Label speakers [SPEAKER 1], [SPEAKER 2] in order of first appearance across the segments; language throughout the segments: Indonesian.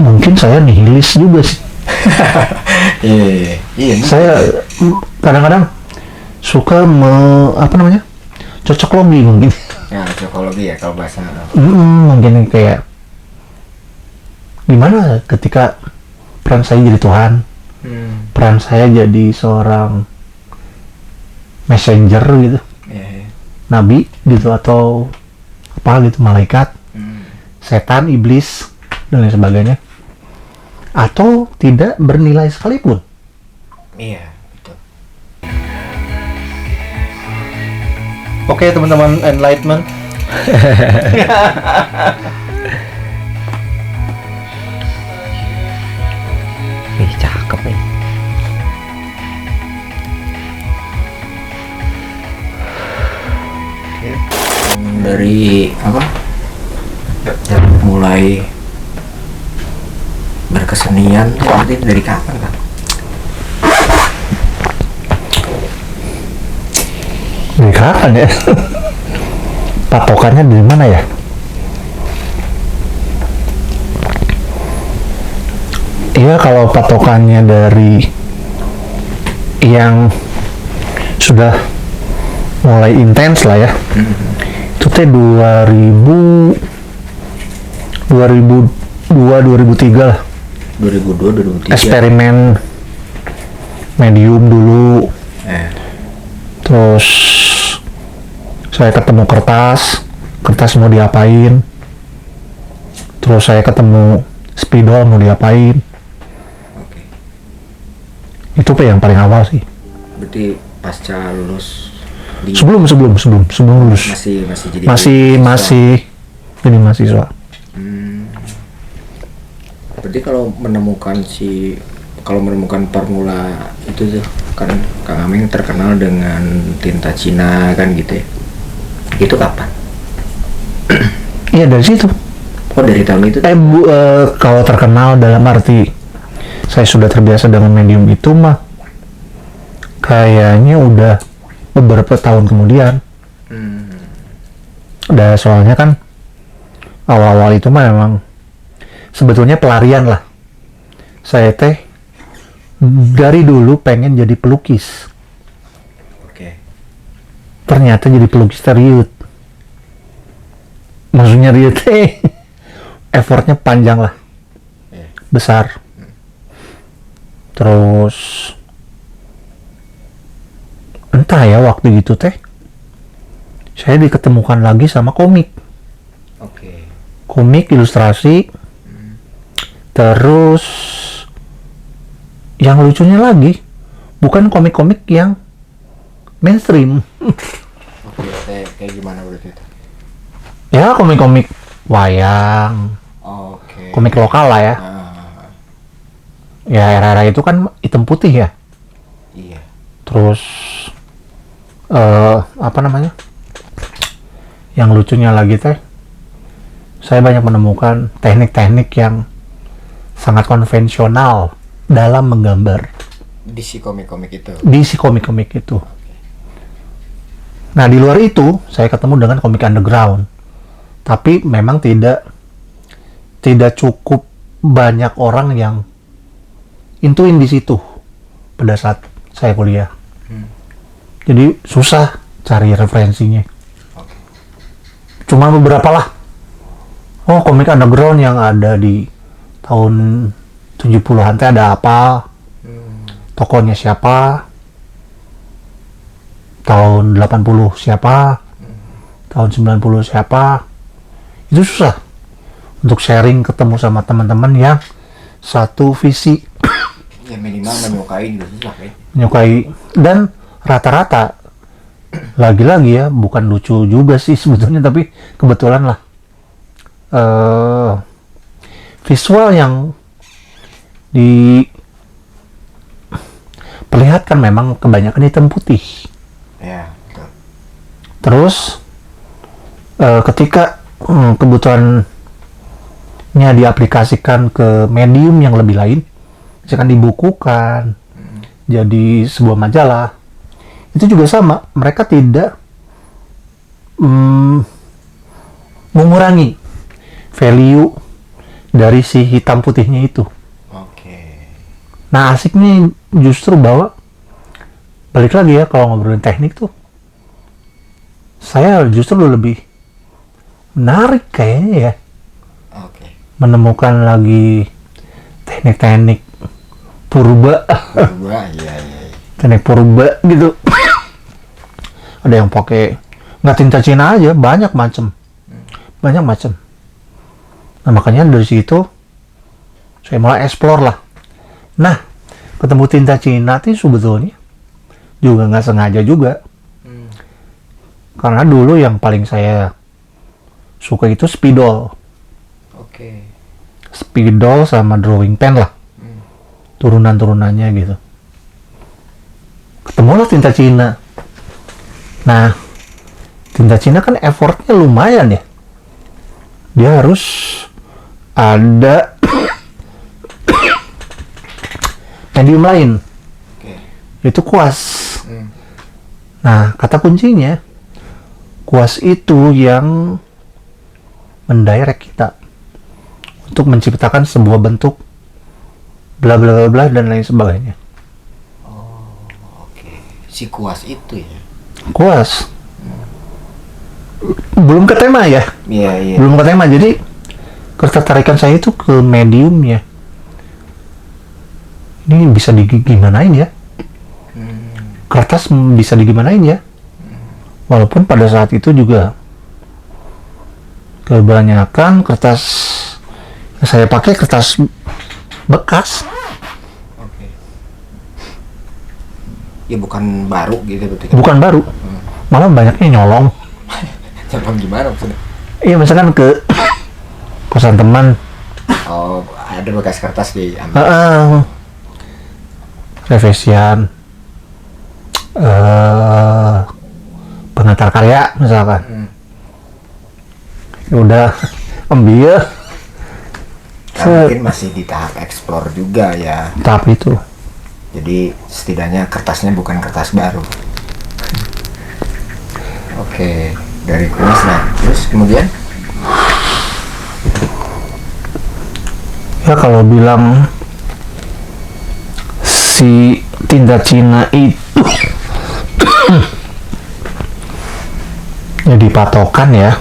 [SPEAKER 1] Mungkin saya nihilis juga sih.
[SPEAKER 2] Iya.
[SPEAKER 1] Saya kadang-kadang suka cocok logi mungkin.
[SPEAKER 2] Ya, psikologi ya kalau bahasa.
[SPEAKER 1] Mungkin kayak gimana ketika peran saya jadi Tuhan, peran saya jadi seorang messenger gitu, nabi gitu, atau apa gitu, malaikat, setan, iblis dan lain sebagainya, atau tidak bernilai sekalipun.
[SPEAKER 2] Iya, betul. Oke, teman-teman enlightenment.
[SPEAKER 1] Cakep nih.
[SPEAKER 2] Dari apa? Mulai berkesenian seperti dari kapan, Kak?
[SPEAKER 1] Dari kapan ya? Patokannya dari mana ya? Iya, kalau patokannya dari yang sudah mulai intens lah ya, itu teh 2002 lah.
[SPEAKER 2] 2002 2003.
[SPEAKER 1] Eksperimen medium dulu. Terus saya ketemu kertas mau diapain. Terus saya ketemu spidol mau diapain.
[SPEAKER 2] Oke.
[SPEAKER 1] Itu yang paling awal sih.
[SPEAKER 2] Berarti pasca lulus di
[SPEAKER 1] Sebelum lulus. Masih jadi mahasiswa.
[SPEAKER 2] Berarti kalau menemukan formula itu tuh kan Kang Aming terkenal dengan tinta Cina kan gitu ya. Itu kapan?
[SPEAKER 1] Iya, dari situ.
[SPEAKER 2] Oh, dari tahun itu.
[SPEAKER 1] Kalau terkenal dalam arti saya sudah terbiasa dengan medium itu mah kayaknya udah beberapa tahun kemudian. Soalnya kan awal-awal itu mah memang sebetulnya pelarian lah. Saya dari dulu pengen jadi pelukis.
[SPEAKER 2] Oke.
[SPEAKER 1] Ternyata jadi pelukis riut. Maksudnya riut effortnya panjang lah. Besar. Terus entah ya, waktu gitu saya diketemukan lagi sama komik.
[SPEAKER 2] Oke.
[SPEAKER 1] Komik ilustrasi. Terus yang lucunya lagi bukan komik-komik yang mainstream.
[SPEAKER 2] Oke, kayak gimana berarti itu?
[SPEAKER 1] Ya, komik-komik wayang.
[SPEAKER 2] Oke.
[SPEAKER 1] Komik lokal lah ya. Ya, era-era itu kan hitam putih ya.
[SPEAKER 2] Iya.
[SPEAKER 1] Terus yang lucunya lagi saya banyak menemukan teknik-teknik yang sangat konvensional dalam menggambar
[SPEAKER 2] Di si komik-komik itu.
[SPEAKER 1] Nah, di luar itu saya ketemu dengan komik underground, tapi memang tidak cukup banyak orang yang intuin di situ pada saat saya kuliah. Jadi susah cari referensinya. Cuma beberapa lah. Oh, komik underground yang ada di tahun 70-an ada apa? Tokonya siapa? Tahun 80 siapa? Tahun 90 siapa? Itu susah untuk sharing, ketemu sama teman-teman yang satu visi.
[SPEAKER 2] Ya minimal menyukai juga susah ya.
[SPEAKER 1] Menyukai, dan rata-rata lagi-lagi ya, bukan lucu juga sih sebetulnya, tapi kebetulan lah visual yang diperlihatkan memang kebanyakan hitam putih.
[SPEAKER 2] Ya, betul.
[SPEAKER 1] Terus ketika kebutuhannya diaplikasikan ke medium yang lebih lain, misalkan dibukukan jadi sebuah majalah, itu juga sama, mereka tidak mengurangi value dari si hitam putihnya itu.
[SPEAKER 2] Oke.
[SPEAKER 1] Nah asiknya justru bahwa balik lagi ya kalau ngobrolin teknik tuh, saya justru lebih menarik kayaknya ya
[SPEAKER 2] Oke.
[SPEAKER 1] menemukan lagi teknik-teknik purba,
[SPEAKER 2] Dua, iya.
[SPEAKER 1] teknik purba gitu. Ada yang pakai nggak tinta Cina aja, banyak macam. Nah makanya dari situ saya mulai explore lah. Nah ketemu tinta Cina tuh sebetulnya juga nggak sengaja juga, karena dulu yang paling saya suka itu spidol
[SPEAKER 2] Oke.
[SPEAKER 1] sama drawing pen lah, turunan-turunannya gitu. Ketemulah tinta Cina. Nah tinta Cina kan effortnya lumayan ya, dia harus ada medium lain,
[SPEAKER 2] Oke.
[SPEAKER 1] itu kuas. Nah kata kuncinya kuas itu yang mendirect kita untuk menciptakan sebuah bentuk bla bla bla bla dan lain sebagainya.
[SPEAKER 2] Oke. Si kuas itu ya.
[SPEAKER 1] Kuas belum ke tema ya,
[SPEAKER 2] Iya.
[SPEAKER 1] belum ke tema, jadi ketertarikan saya itu ke mediumnya. Ini bisa digimanain ya, kertas bisa digimanain ya, walaupun pada saat itu juga kebanyakan kertas yang saya pakai kertas bekas.
[SPEAKER 2] Oke. Ya bukan baru gitu betul.
[SPEAKER 1] Bukan baru, malah banyaknya nyolong.
[SPEAKER 2] Contoh gimana maksudnya?
[SPEAKER 1] Iya misalkan ke kosan teman,
[SPEAKER 2] Oh, ada bekas kertas di
[SPEAKER 1] revisian, pengantar karya misalkan, ya udah ambil.
[SPEAKER 2] Mungkin masih di tahap explore juga ya.
[SPEAKER 1] Tahap itu
[SPEAKER 2] Jadi setidaknya kertasnya bukan kertas baru. Oke, dari kuas lah. Terus kemudian?
[SPEAKER 1] ya kalau bilang si tinta Cina itu jadi patokan ya,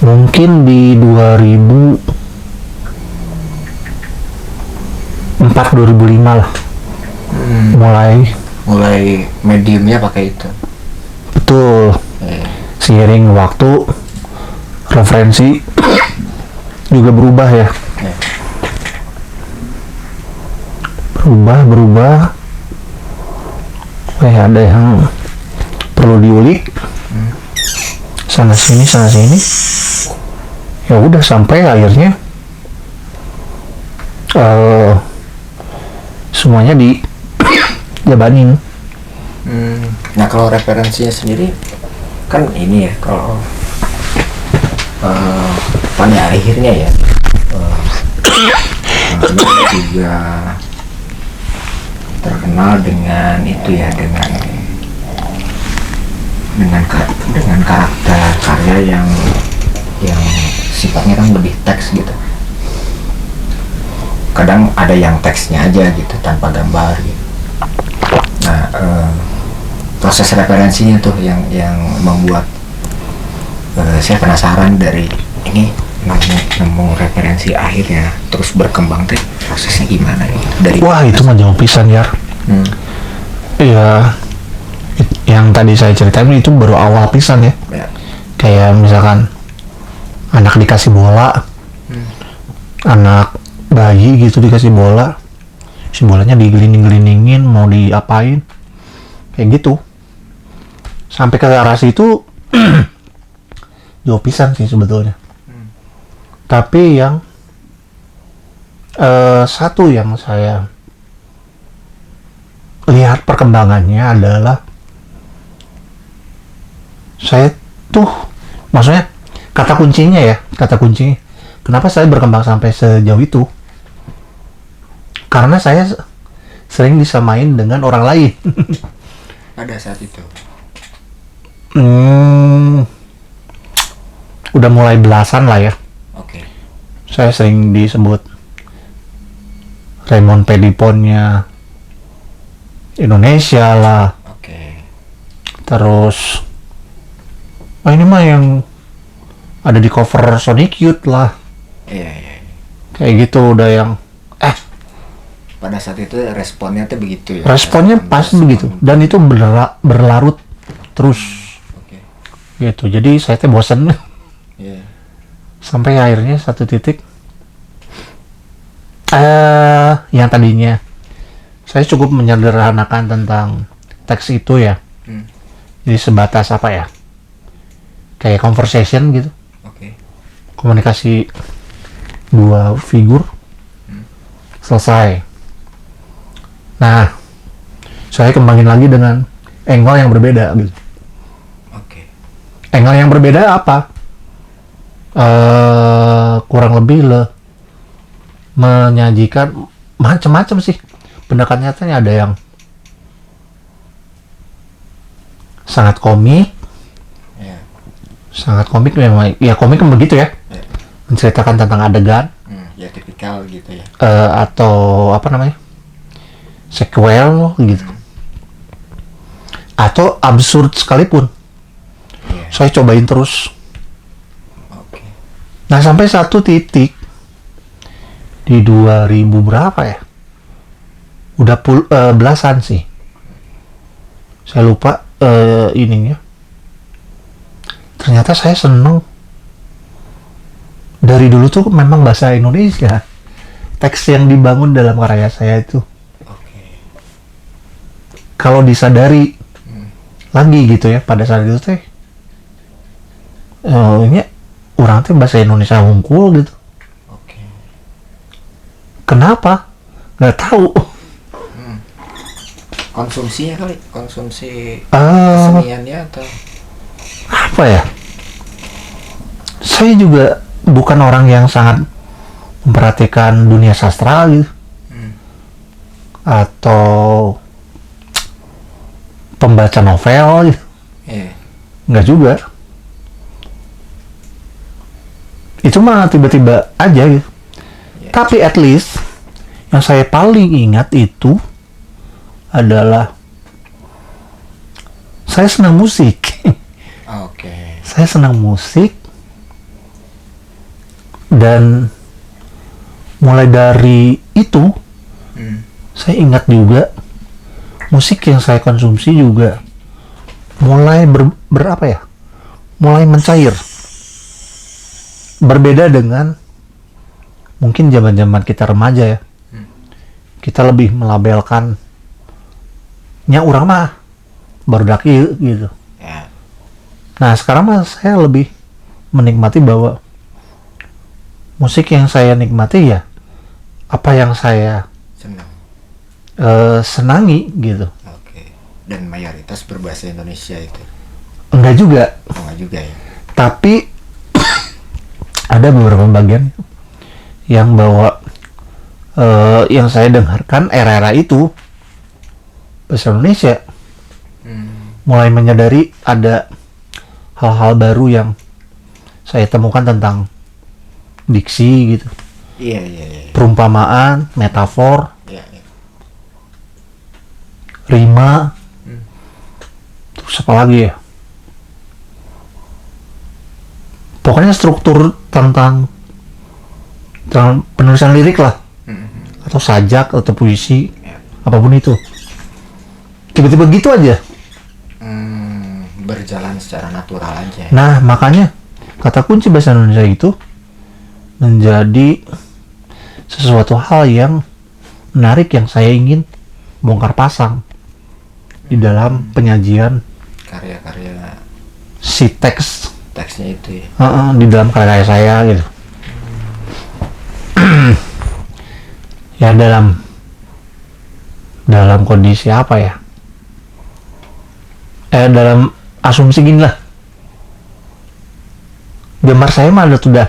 [SPEAKER 1] mungkin di 2004-2005 lah
[SPEAKER 2] Mulai mediumnya pakai itu.
[SPEAKER 1] betul. Seiring waktu referensi juga berubah ya, berubah. Kayak ada yang perlu diulik sana sini ya udah sampai akhirnya semuanya dijabanin.
[SPEAKER 2] Nah kalau referensinya sendiri kan ini ya, kalau pada akhirnya ya teman-teman juga terkenal dengan itu ya, dengan karakter karya yang sifatnya kan lebih teks gitu. Kadang ada yang teksnya aja gitu tanpa gambar gitu. Nah proses referensinya tuh yang membuat saya penasaran dari ini nemu referensi akhirnya terus berkembang teh prosesnya gimana ya?
[SPEAKER 1] Wah itu mah jauh pisan ya. Ya yang tadi saya ceritain itu baru awal pisan ya. Kayak misalkan anak dikasih bola, anak bayi gitu dikasih bola, si bolanya digelinding-gelindingin mau diapain kayak gitu, sampai ke arah situ jauh pisan sih sebetulnya. Tapi yang satu yang saya lihat perkembangannya adalah saya tuh, maksudnya kata kuncinya kenapa saya berkembang sampai sejauh itu, karena saya sering disamain dengan orang lain.
[SPEAKER 2] Pada saat itu
[SPEAKER 1] udah mulai belasan lah ya.
[SPEAKER 2] Oke.
[SPEAKER 1] Saya sering disebut Raymond Pediponnya Indonesia lah.
[SPEAKER 2] Oke.
[SPEAKER 1] Terus ini mah yang ada di cover Sonic Youth lah.
[SPEAKER 2] Iya, iya.
[SPEAKER 1] Kayak gitu udah yang
[SPEAKER 2] Pada saat itu responnya tuh begitu ya.
[SPEAKER 1] responnya pas begitu, dan itu berlarut terus
[SPEAKER 2] Oke.
[SPEAKER 1] gitu. Jadi saya teh bosen
[SPEAKER 2] Iya.
[SPEAKER 1] sampai akhirnya satu titik yang tadinya saya cukup menyederhanakan tentang teks itu ya. Jadi sebatas apa ya, kayak conversation gitu,
[SPEAKER 2] Oke.
[SPEAKER 1] komunikasi dua figur, selesai. Nah, saya kembangin lagi dengan angle yang berbeda gitu.
[SPEAKER 2] Oke.
[SPEAKER 1] Angle yang berbeda apa? Kurang lebih menyajikan macam-macam sih. Pendekatannya ada yang sangat komik,
[SPEAKER 2] Iya.
[SPEAKER 1] sangat komik memang. Ya komik kan begitu ya.
[SPEAKER 2] Iya.
[SPEAKER 1] Menceritakan tentang adegan
[SPEAKER 2] Ya tipikal gitu ya.
[SPEAKER 1] atau apa namanya? Sequel gitu. Atau absurd sekalipun.
[SPEAKER 2] Iya.
[SPEAKER 1] Saya cobain terus.
[SPEAKER 2] Oke.
[SPEAKER 1] Nah, sampai satu titik di 2000 berapa ya? Udah belasan sih. Saya lupa ininya. Ternyata saya seneng. Dari dulu tuh memang bahasa Indonesia. Teks yang dibangun dalam karya saya itu.
[SPEAKER 2] Oke.
[SPEAKER 1] Kalau disadari lagi gitu ya, pada saat itu teh ini orang teh bahasa Indonesia unggul gitu.
[SPEAKER 2] Oke.
[SPEAKER 1] Kenapa? Nggak tahu.
[SPEAKER 2] Konsumsinya kali, konsumsi
[SPEAKER 1] Ah,
[SPEAKER 2] keseniannya atau
[SPEAKER 1] apa ya? Saya juga bukan orang yang sangat memperhatikan dunia sastra gitu. Atau pembaca novel gitu.
[SPEAKER 2] Iya.
[SPEAKER 1] Nggak juga. Itu mah tiba-tiba aja gitu.
[SPEAKER 2] Iya.
[SPEAKER 1] Tapi at least yang saya paling ingat itu adalah saya senang musik.
[SPEAKER 2] Oke.
[SPEAKER 1] Saya senang musik, dan mulai dari itu saya ingat juga musik yang saya konsumsi juga mulai berapa ya? Mulai mencair. Berbeda dengan mungkin zaman-zaman kita remaja ya. Kita lebih melabelkan nya urang mah barudak ieu gitu.
[SPEAKER 2] Ya.
[SPEAKER 1] Nah, sekarang mah saya lebih menikmati bahwa musik yang saya nikmati ya apa yang saya
[SPEAKER 2] Senang.
[SPEAKER 1] senangi gitu.
[SPEAKER 2] Oke. Dan mayoritas berbahasa Indonesia itu.
[SPEAKER 1] Enggak juga,
[SPEAKER 2] Enggak juga ya.
[SPEAKER 1] tapi ada beberapa bagian yang bahwa yang saya dengarkan era-era itu bahasa Indonesia mulai menyadari ada hal-hal baru yang saya temukan tentang diksi gitu,
[SPEAKER 2] Iya, iya, iya.
[SPEAKER 1] perumpamaan, metafor,
[SPEAKER 2] Iya, iya.
[SPEAKER 1] rima, terus apa lagi ya? Pokoknya struktur tentang penulisan lirik lah, atau sajak atau puisi,
[SPEAKER 2] Ya.
[SPEAKER 1] apapun itu. Tiba-tiba gitu aja.
[SPEAKER 2] Berjalan secara natural aja.
[SPEAKER 1] Nah, makanya kata kunci bahasa Indonesia itu menjadi sesuatu hal yang menarik yang saya ingin bongkar pasang di dalam penyajian
[SPEAKER 2] Karya-karya
[SPEAKER 1] si teks
[SPEAKER 2] teksnya itu ya.
[SPEAKER 1] di dalam karya saya gitu. Ya dalam kondisi apa ya? Dalam asumsi gini lah. Gambar saya mah sudah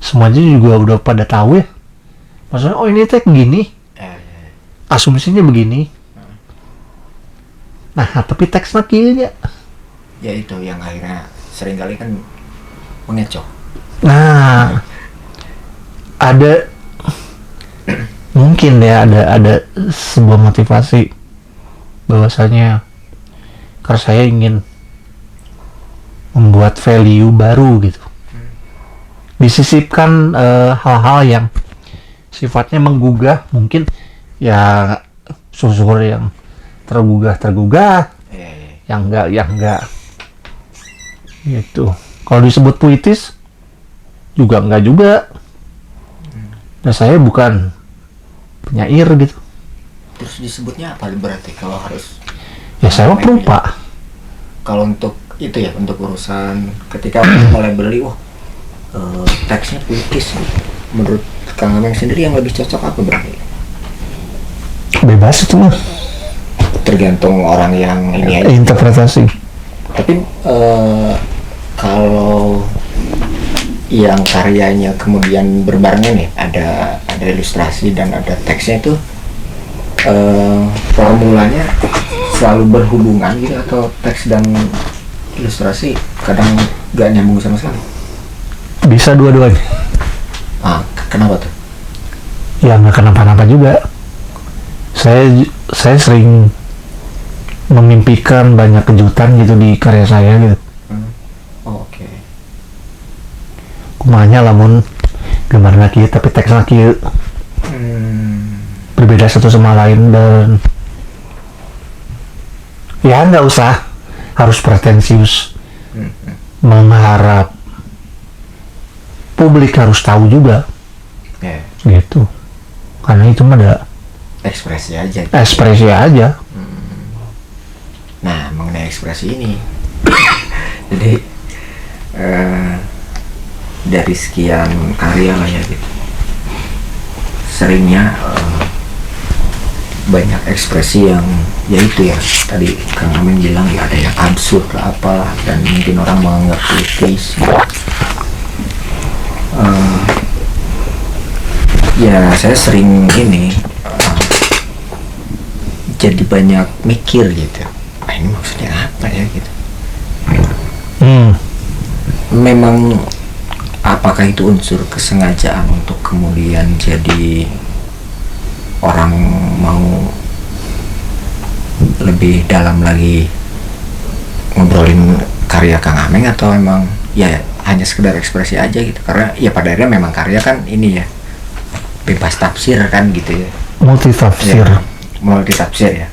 [SPEAKER 1] semuanya juga udah pada tahu ya. Maksudnya oh ini teh gini, asumsinya begini. Nah, tapi teksnya kieu nya.
[SPEAKER 2] Ya itu yang akhirnya seringkali kan mengecoh.
[SPEAKER 1] Nah, ada mungkin ya ada sebuah motivasi bahwasanya karena saya ingin membuat value baru gitu. Disisipkan hal-hal yang sifatnya menggugah, mungkin ya syukur yang tergugah, yang enggak gitu. Kalau disebut puitis juga enggak juga. Nah, saya bukan penyair gitu.
[SPEAKER 2] Terus disebutnya apa berarti kalau harus?
[SPEAKER 1] Ya saya mah perupa.
[SPEAKER 2] Kalau untuk itu ya, untuk urusan ketika mulai beli, teksnya puitis. Menurut Kang Ameng sendiri yang lebih cocok apa berarti?
[SPEAKER 1] Bebas itu mah.
[SPEAKER 2] Tergantung orang yang ini aja.
[SPEAKER 1] Interpretasi.
[SPEAKER 2] Tapi kalau yang karyanya kemudian berbarengan nih, ada ilustrasi dan ada teksnya itu, formulanya selalu berhubungan gitu, atau teks dan ilustrasi kadang gak nyambung sama sekali?
[SPEAKER 1] Bisa dua-duanya.
[SPEAKER 2] Kenapa tuh?
[SPEAKER 1] Ya nggak kenapa-napa juga. Saya sering memimpikan banyak kejutan gitu di karya saya gitu.
[SPEAKER 2] Oke.
[SPEAKER 1] Kumanya lamun gambar lagi tapi teks lagi berbeda satu sama lain, dan ya nggak usah harus pretensius mengharap publik harus tahu juga gitu, karena itu mah ada
[SPEAKER 2] Ekspresi aja.
[SPEAKER 1] ekspresi aja.
[SPEAKER 2] Nah, mengenai ekspresi ini, jadi dari sekian karya lah ya gitu, seringnya banyak ekspresi yang yaitu ya tadi Kang Ameng bilang ya, ada yang absurd lah apalah, dan mungkin orang menganggap puitis. Ya saya sering ini jadi banyak mikir gitu, ini maksudnya apa ya gitu. Memang apakah itu unsur kesengajaan untuk kemudian jadi orang mau lebih dalam lagi ngobrolin karya Kang Ameng, atau memang ya hanya sekedar ekspresi aja gitu? Karena ya pada akhirnya memang karya kan ini ya bebas tafsir kan gitu ya,
[SPEAKER 1] Multitafsir.
[SPEAKER 2] multitafsir ya.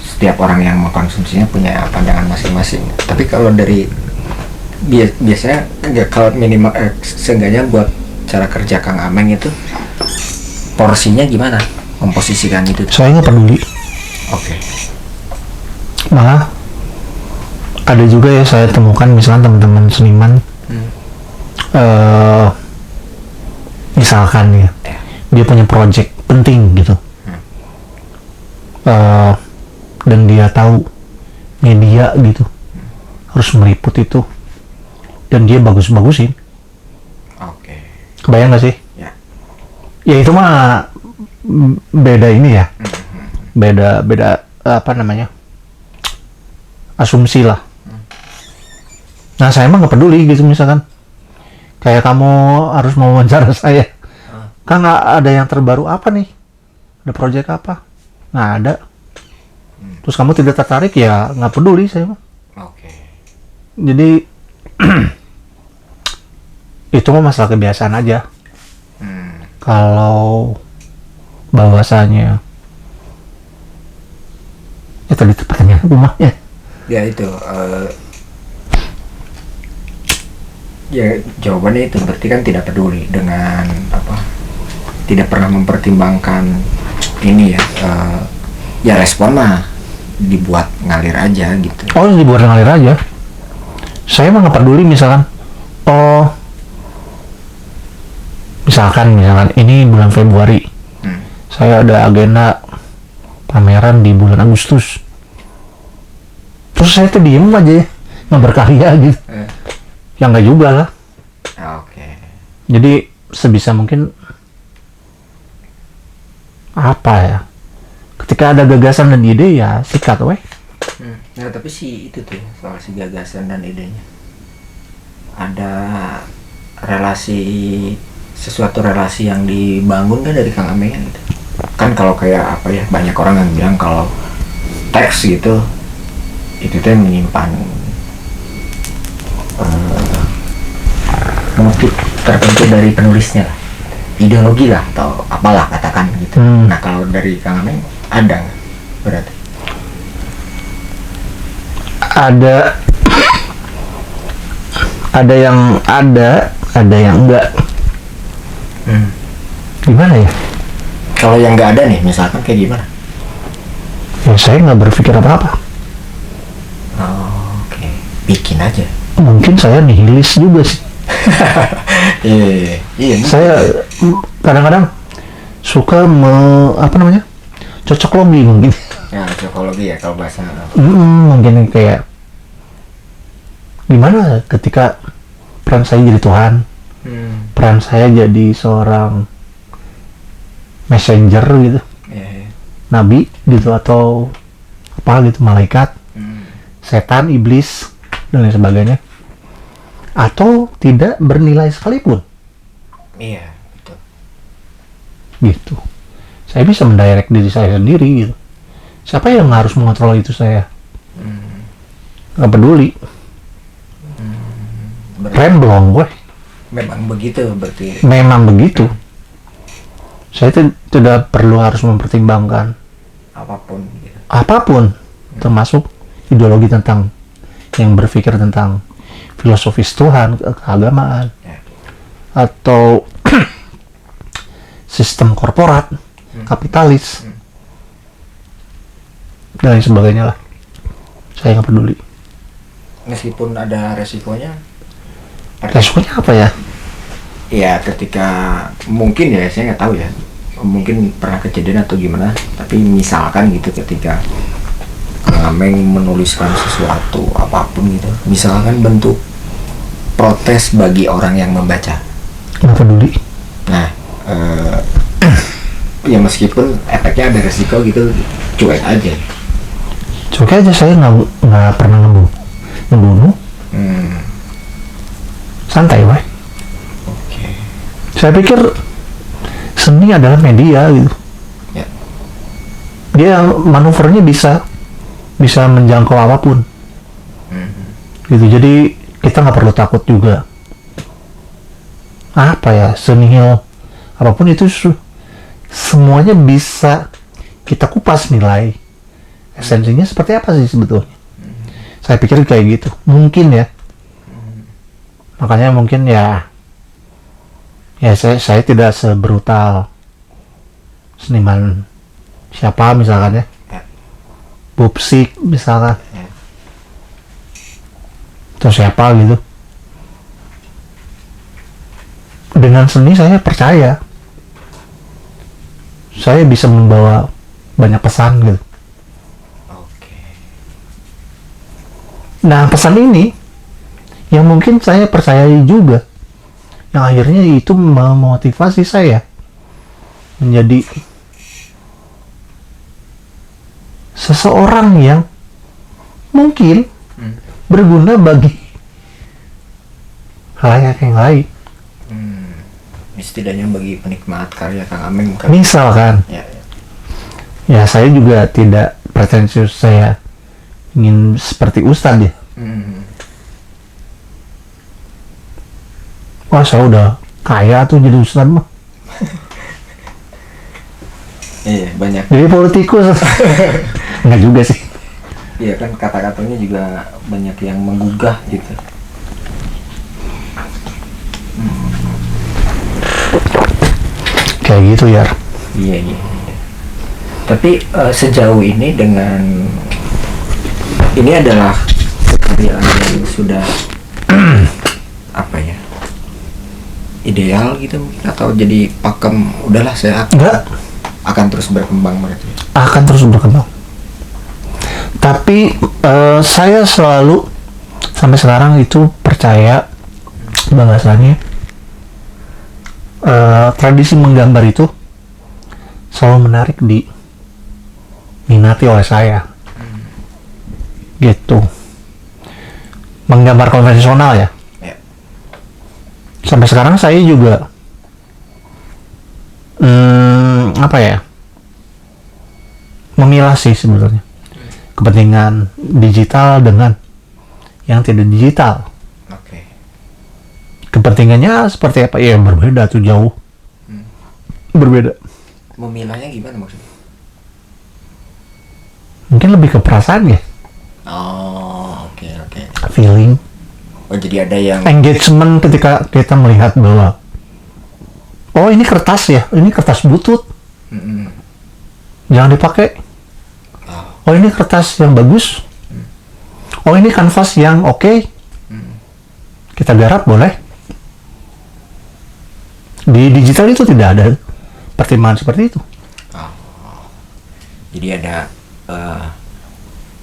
[SPEAKER 2] Setiap orang yang mengkonsumsinya punya pandangan masing-masing. Tapi kalau dari biasanya ya, kalau minimal seenggaknya buat cara kerja Kang Ameng itu porsinya gimana memposisikan itu?
[SPEAKER 1] Saya nggak peduli.
[SPEAKER 2] Oke.
[SPEAKER 1] Malah ada juga ya saya temukan misalnya teman-teman seniman, misalkan ya dia punya project penting gitu, dan dia tahu media gitu harus meliput itu, dan dia bagus-bagusin.
[SPEAKER 2] Oke.
[SPEAKER 1] Kebayang nggak sih? Ya itu mah beda ini ya, beda apa namanya, asumsi lah. Nah saya emang nggak peduli gitu, misalkan kayak kamu harus mau wawancara saya, kan nggak ada yang terbaru apa nih, ada proyek apa, nggak ada. Terus kamu tidak tertarik, ya nggak peduli saya mah.
[SPEAKER 2] Oke.
[SPEAKER 1] Jadi itu mah masalah kebiasaan aja. Kalau bahwasanya ya tadi pertanyaan rumahnya.
[SPEAKER 2] Ya itu ya jawabannya itu berarti kan tidak peduli dengan apa, tidak pernah mempertimbangkan ini ya, ya respon mah dibuat ngalir aja gitu.
[SPEAKER 1] Oh, dibuat ngalir aja. Saya mah nggak peduli misalkan, misalkan ini bulan Februari, saya ada agenda pameran di bulan Agustus, terus saya tuh diem aja ya, nggak berkarya gitu. Ya nggak juga lah.
[SPEAKER 2] Oke.
[SPEAKER 1] Jadi sebisa mungkin apa ya, ketika ada gagasan dan ide ya sikat weh.
[SPEAKER 2] Nah tapi itu tuh soal si gagasan dan idenya, ada sesuatu relasi yang dibangun kan dari Kang Ameng gitu. Kan kalau kayak apa ya, banyak orang yang bilang kalau teks gitu itu tuh menyimpan motif tertentu dari penulisnya lah, ideologi lah atau apalah katakan gitu. Nah kalau dari Kang Ameng ada nggak berarti?
[SPEAKER 1] Ada yang ada yang enggak. Gimana ya?
[SPEAKER 2] Kalau yang nggak ada nih, misalkan kayak gimana?
[SPEAKER 1] Ya saya nggak berpikir apa-apa.
[SPEAKER 2] Oh, oke. Bikin aja.
[SPEAKER 1] Mungkin saya nihilis juga sih.
[SPEAKER 2] Iya.
[SPEAKER 1] Saya kadang-kadang suka cocok logi mungkin.
[SPEAKER 2] Ya, psikologi ya kalau bahasa.
[SPEAKER 1] Mungkin kayak gimana ketika peran saya jadi Tuhan, peran saya jadi seorang messenger gitu, nabi gitu, atau apa gitu, malaikat, setan, iblis dan lain sebagainya, atau tidak bernilai sekalipun.
[SPEAKER 2] Iya, betul.
[SPEAKER 1] Gitu. Saya bisa mendirect diri saya sendiri gitu. Siapa yang harus mengontrol itu saya? Gak peduli. Remblong gue.
[SPEAKER 2] Memang begitu berarti.
[SPEAKER 1] Memang begitu. Saya tidak perlu harus mempertimbangkan
[SPEAKER 2] Apapun gitu.
[SPEAKER 1] apapun, termasuk ideologi tentang yang berpikir tentang filosofis Tuhan, keagamaan, atau sistem korporat, kapitalis, dan lain sebagainya lah. Saya nggak peduli.
[SPEAKER 2] Meskipun ada resikonya.
[SPEAKER 1] Resikonya apa ya?
[SPEAKER 2] Ya ketika mungkin ya, saya nggak tahu ya, mungkin pernah kejadian atau gimana, tapi misalkan gitu ketika Ameng menuliskan sesuatu apapun gitu, misalkan bentuk protes bagi orang yang membaca,
[SPEAKER 1] Nggak peduli.
[SPEAKER 2] nah ya meskipun efeknya ada resiko gitu, cuek aja.
[SPEAKER 1] Cuek aja, saya nggak pernah ngebunuh. Santai, weh.
[SPEAKER 2] Oke.
[SPEAKER 1] Saya pikir seni adalah media gitu.
[SPEAKER 2] Ya.
[SPEAKER 1] Dia manuvernya bisa menjangkau apapun. Gitu. Jadi kita nggak perlu takut juga. Apa ya, senihil apapun itu semuanya bisa kita kupas nilai. Esensinya seperti apa sih sebetulnya? Saya pikir kayak gitu. Mungkin ya. Makanya mungkin ya saya tidak sebrutal seniman siapa misalkan ya, Bubsik misalkan, atau siapa gitu. Dengan seni saya percaya saya bisa membawa banyak pesan gitu. Nah, pesan ini yang mungkin saya percayai juga, yang akhirnya itu memotivasi saya menjadi seseorang yang mungkin berguna bagi halayak yang lain.
[SPEAKER 2] Setidaknya bagi penikmat karya Kang Ameng.
[SPEAKER 1] Misalkan, ya saya juga tidak pretensius saya ingin seperti Ustadz ya. Wah, saya udah kaya tuh jadi Ustadz mah.
[SPEAKER 2] Iya, banyak.
[SPEAKER 1] Jadi politikus. Enggak juga sih.
[SPEAKER 2] Iya kan, kata-katanya juga banyak yang menggugah gitu.
[SPEAKER 1] Kayak gitu ya.
[SPEAKER 2] Iya. Tapi sejauh ini dengan ini adalah pekerjaan yang sudah apa ya, ideal gitu, atau jadi pakem udahlah saya akan terus berkembang berarti?
[SPEAKER 1] Akan terus berkembang. Tapi saya selalu sampai sekarang itu percaya bahwasannya tradisi menggambar itu selalu menarik diminati oleh saya. Gitu. Menggambar konvensional ya. Sampai sekarang saya juga apa ya, memilah sih sebenarnya kepentingan digital dengan yang tidak digital.
[SPEAKER 2] Oke.
[SPEAKER 1] Kepentingannya seperti apa ya, berbeda tuh, jauh berbeda.
[SPEAKER 2] Memilahnya gimana maksudnya?
[SPEAKER 1] Mungkin lebih ke perasaan ya,
[SPEAKER 2] Oh, oke.
[SPEAKER 1] feeling,
[SPEAKER 2] Oh, jadi ada yang
[SPEAKER 1] engagement ketika kita melihat bahwa oh ini kertas ya, ini kertas butut,
[SPEAKER 2] Mm-mm.
[SPEAKER 1] jangan dipakai.
[SPEAKER 2] Oh,
[SPEAKER 1] Oh ini kertas yang bagus, oh ini kanvas yang oke, kita garap boleh. Di digital itu tidak ada pertimbangan seperti itu.
[SPEAKER 2] jadi ada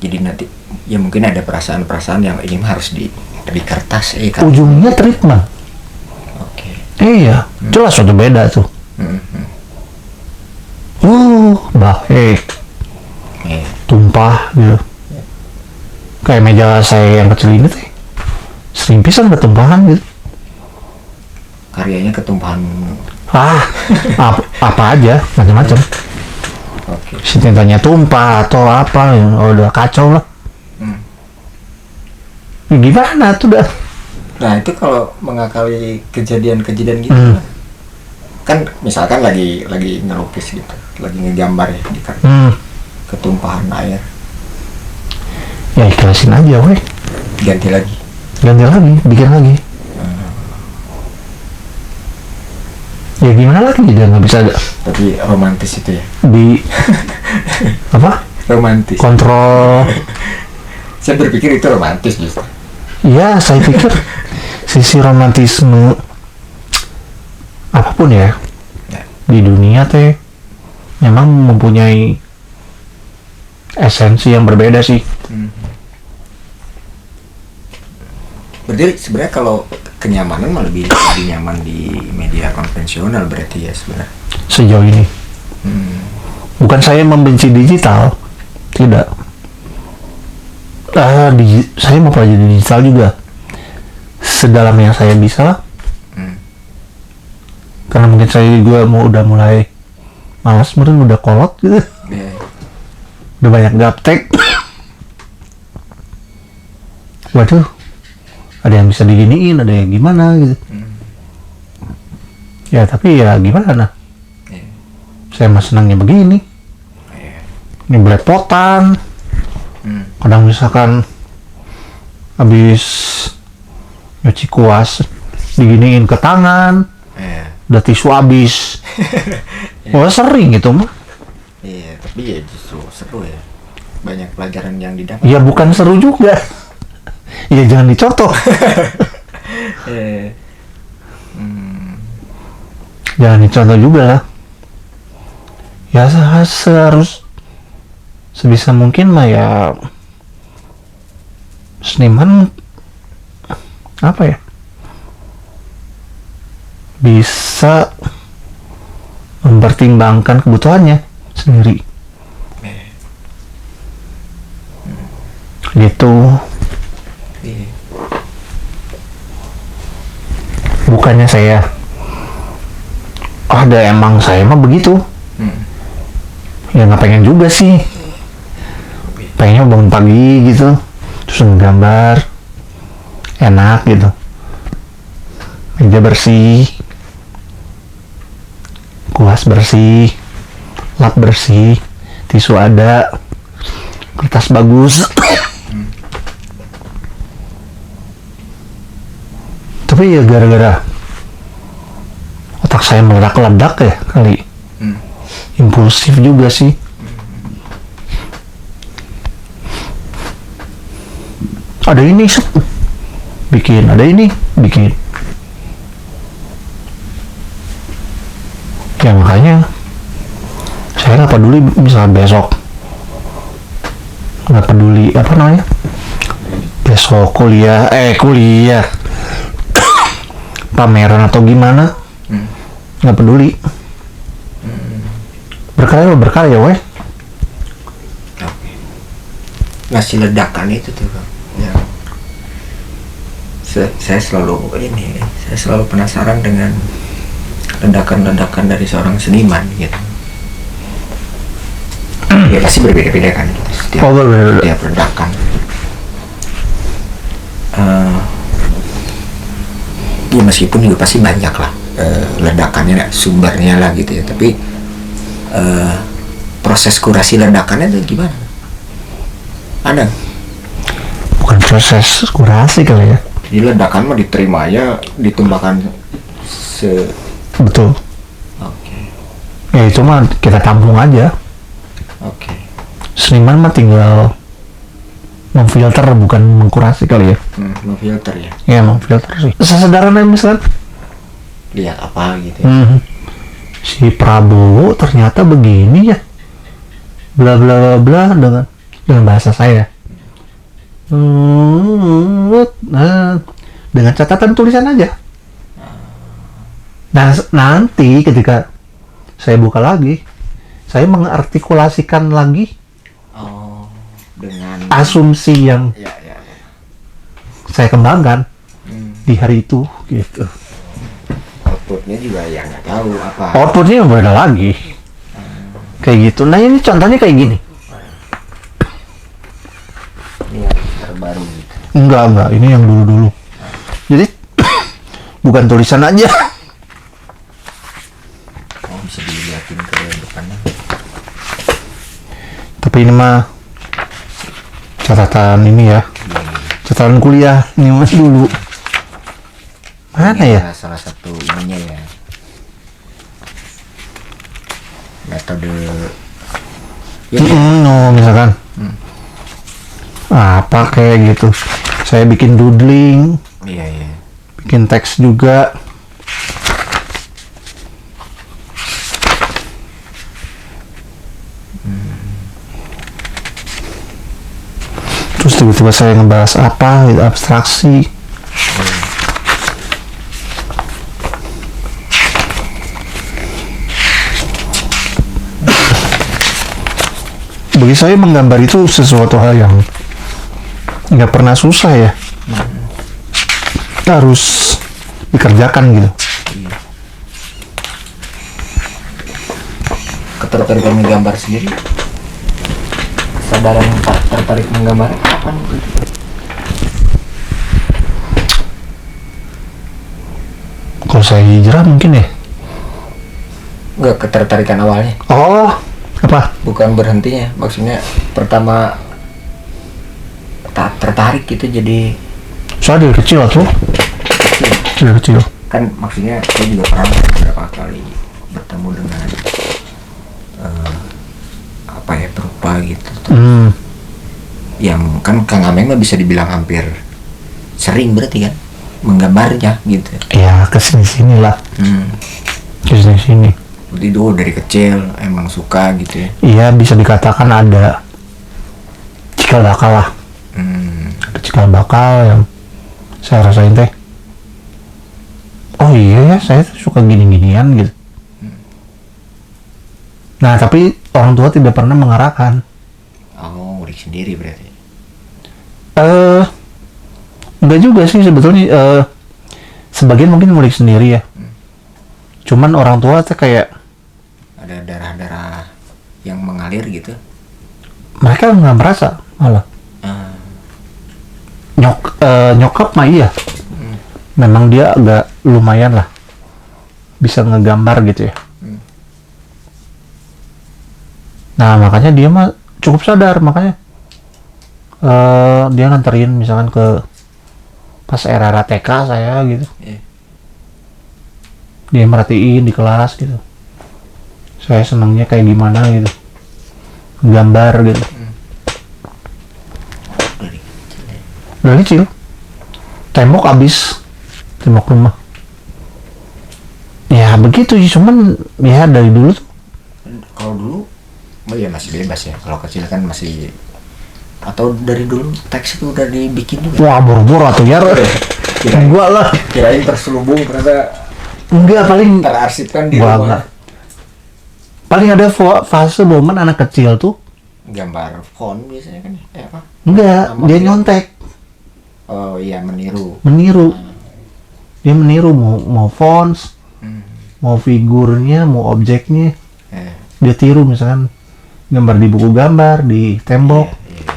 [SPEAKER 2] jadi nanti ya mungkin ada perasaan-perasaan yang ini harus di kertas kan.
[SPEAKER 1] Ujungnya treatment.
[SPEAKER 2] Oke.
[SPEAKER 1] Iya, jelas sudah beda tuh.
[SPEAKER 2] Mm-mm.
[SPEAKER 1] Baik,
[SPEAKER 2] Iya.
[SPEAKER 1] tumpah gitu. Kayak meja saya yang kecil ini teh, sering pisan bertumpahan gitu.
[SPEAKER 2] Karyanya ketumpahan.
[SPEAKER 1] Apa aja, macam-macam.
[SPEAKER 2] Oke.
[SPEAKER 1] Si tintanya tumpah atau apa, ya, udah kacau lah. Ya, gimana tuh dah?
[SPEAKER 2] Nah, itu kalau mengakali kejadian-kejadian gitu kan misalkan lagi ngelukis gitu, lagi ngegambar ya di karya, ketumpahan air,
[SPEAKER 1] Ya ikhlasin aja, weh.
[SPEAKER 2] ganti lagi.
[SPEAKER 1] Ganti lagi, bikin lagi. Ya gimana lagi, dia nggak bisa
[SPEAKER 2] Tapi romantis itu ya.
[SPEAKER 1] di apa?
[SPEAKER 2] Romantis.
[SPEAKER 1] Kontrol.
[SPEAKER 2] Saya berpikir itu romantis justru.
[SPEAKER 1] Ya, saya pikir sisi romantisme apapun ya di dunia teh memang mempunyai esensi yang berbeda sih.
[SPEAKER 2] Berarti sebenarnya kalau kenyamanan malah lebih nyaman di media konvensional berarti ya sebenarnya.
[SPEAKER 1] Sejauh ini bukan saya membenci digital, tidak. Saya mau pelajari digital juga sedalam yang saya bisa lah. Karena mungkin saya juga udah mulai malas, mungkin udah kolot gitu.
[SPEAKER 2] Yeah.
[SPEAKER 1] Udah banyak gaptek. Waduh, ada yang bisa diginiin, ada yang gimana gitu. Ya tapi ya gimana?
[SPEAKER 2] Yeah.
[SPEAKER 1] Saya mah senangnya begini.
[SPEAKER 2] Yeah.
[SPEAKER 1] Ini belepotan. Kadang misalkan habis nyuci kuas diginiin ke tangan, udah tisu habis. Oh sering gitu mah.
[SPEAKER 2] Iya, tapi ya justru seru ya. Banyak pelajaran yang didapat.
[SPEAKER 1] Ya bukan seru juga. Ya jangan dicontoh. Jangan dicontoh juga lah. Ya harus sebisa mungkin mah ya seniman apa ya, bisa mempertimbangkan kebutuhannya sendiri gitu. Bukannya saya ada, emang saya mah begitu. Ya nggak pengen juga sih, pengennya bangun pagi gitu terus nggambar enak gitu, meja bersih, kuas bersih, lap bersih, tisu ada, kertas bagus. Tapi ya gara-gara otak saya meledak-ledak ya kali, impulsif juga sih. Ada ini bikin, ada ini bikin. Ya makanya saya nggak peduli misalnya besok, nggak peduli apa namanya, besok kuliah pameran atau gimana, nggak peduli. Berkarya weh.
[SPEAKER 2] Ngasih ledakan itu tuh Bang, yang saya selalu penasaran dengan ledakan-ledakan dari seorang seniman gitu. Ya pasti berbeda-beda kan gitu, setiap ledakan. Ya meskipun juga pasti banyak lah ledakannya, sumbernya lah gitu ya, tapi proses kurasi ledakannya itu gimana? Ada?
[SPEAKER 1] Bukan proses kurasi kali ya.
[SPEAKER 2] Jadi ledakan mah diterima aja, ditumbahkan
[SPEAKER 1] Betul.
[SPEAKER 2] Oke.
[SPEAKER 1] Ya itu mah kita tampung aja.
[SPEAKER 2] Oke.
[SPEAKER 1] Seniman mah tinggal memfilter bukan mengkurasi kali ya.
[SPEAKER 2] Memfilter ya.
[SPEAKER 1] Ya memfilter sih. Sesederhana misalkan
[SPEAKER 2] Lihat apa gitu ya.
[SPEAKER 1] Si Prabowo ternyata begini ya, bla bla bla bla dengan bahasa saya. Dengan catatan tulisan aja. Nah nanti ketika saya buka lagi, saya mengartikulasikan lagi
[SPEAKER 2] Dengan
[SPEAKER 1] asumsi yang
[SPEAKER 2] ya.
[SPEAKER 1] saya kembangkan di hari itu gitu.
[SPEAKER 2] Outputnya juga ya nggak tahu apa.
[SPEAKER 1] Outputnya beda lagi. Kayak gitu. Nah ini contohnya kayak gini.
[SPEAKER 2] Ini yang terbaru gitu.
[SPEAKER 1] Enggak. Ini yang dulu-dulu. Jadi bukan tulisan aja.
[SPEAKER 2] Bisa dilihatin ke depannya.
[SPEAKER 1] Tapi ini mah catatan ini ya. Catatan kuliah ini mas dulu. Mana
[SPEAKER 2] Ini
[SPEAKER 1] ya?
[SPEAKER 2] salah satu ininya ya. Metode.
[SPEAKER 1] Misalkan apa kayak gitu. Saya bikin doodling,
[SPEAKER 2] Iya.
[SPEAKER 1] bikin teks juga. Terus tiba-tiba saya ngebahas apa gitu, abstraksi. Bagi saya menggambar itu sesuatu hal yang nggak pernah susah ya. Harus dikerjakan gitu.
[SPEAKER 2] Ketertarikan menggambar sendiri, kesadaran tertarik menggambar kapan?
[SPEAKER 1] Kalau saya hijrah mungkin ya.
[SPEAKER 2] Enggak, ketertarikan awalnya.
[SPEAKER 1] Oh, apa?
[SPEAKER 2] Bukan berhentinya, maksudnya pertama tertarik gitu jadi
[SPEAKER 1] Saya dari kecil tuh. Dari kecil.
[SPEAKER 2] kan, maksudnya saya juga pernah beberapa kali bertemu dengan apa ya, perupa gitu tuh. Yang kan Kang Ameng mah bisa dibilang hampir sering berarti kan menggambarnya gitu.
[SPEAKER 1] Ya kesini-sini lah. Kesini-sini.
[SPEAKER 2] Berarti itu dari kecil emang suka gitu ya.
[SPEAKER 1] Iya bisa dikatakan ada cikal bakal lah. Ada cikal bakal yang saya rasain teh. Oh iya ya, saya suka gini-ginian gitu. Nah tapi orang tua tidak pernah mengarahkan.
[SPEAKER 2] Oh, udah sendiri berarti.
[SPEAKER 1] Enggak juga sih sebetulnya. Sebagian mungkin ngulik sendiri ya. Cuman orang tua tuh kayak
[SPEAKER 2] Ada darah-darah yang mengalir gitu.
[SPEAKER 1] mereka nggak merasa malah. Nyokap mah iya. Memang dia agak lumayan lah bisa ngegambar gitu ya. Nah makanya dia mah cukup sadar, makanya dia nganterin misalkan ke pas era TK saya gitu. Dia merhatiin di kelas gitu. Saya senangnya kayak gimana gitu. Gambar gitu. Dari kecil. Tembok habis. Tembok rumah. Ya begitu sih, cuman ya dari dulu tuh.
[SPEAKER 2] Kalau dulu, oh ya masih bebas ya. Kalau kecil kan masih, atau dari dulu teks itu udah dibikin juga.
[SPEAKER 1] Wah boro-boro atuh ya. Enggak lah.
[SPEAKER 2] Kirain terselubung ternyata
[SPEAKER 1] Enggak, paling
[SPEAKER 2] terarsipkan di
[SPEAKER 1] Wah,
[SPEAKER 2] rumah.
[SPEAKER 1] enggak. Paling ada fase momen anak kecil tuh.
[SPEAKER 2] Gambar font biasanya kan, apa?
[SPEAKER 1] Enggak,
[SPEAKER 2] Sama
[SPEAKER 1] dia
[SPEAKER 2] dia.
[SPEAKER 1] nyontek.
[SPEAKER 2] Oh iya, meniru.
[SPEAKER 1] Dia meniru mau fonts,
[SPEAKER 2] Hmm.
[SPEAKER 1] mau figurnya, mau objeknya,
[SPEAKER 2] Eh,
[SPEAKER 1] dia tiru. Misalkan gambar di buku gambar, di tembok.
[SPEAKER 2] iya.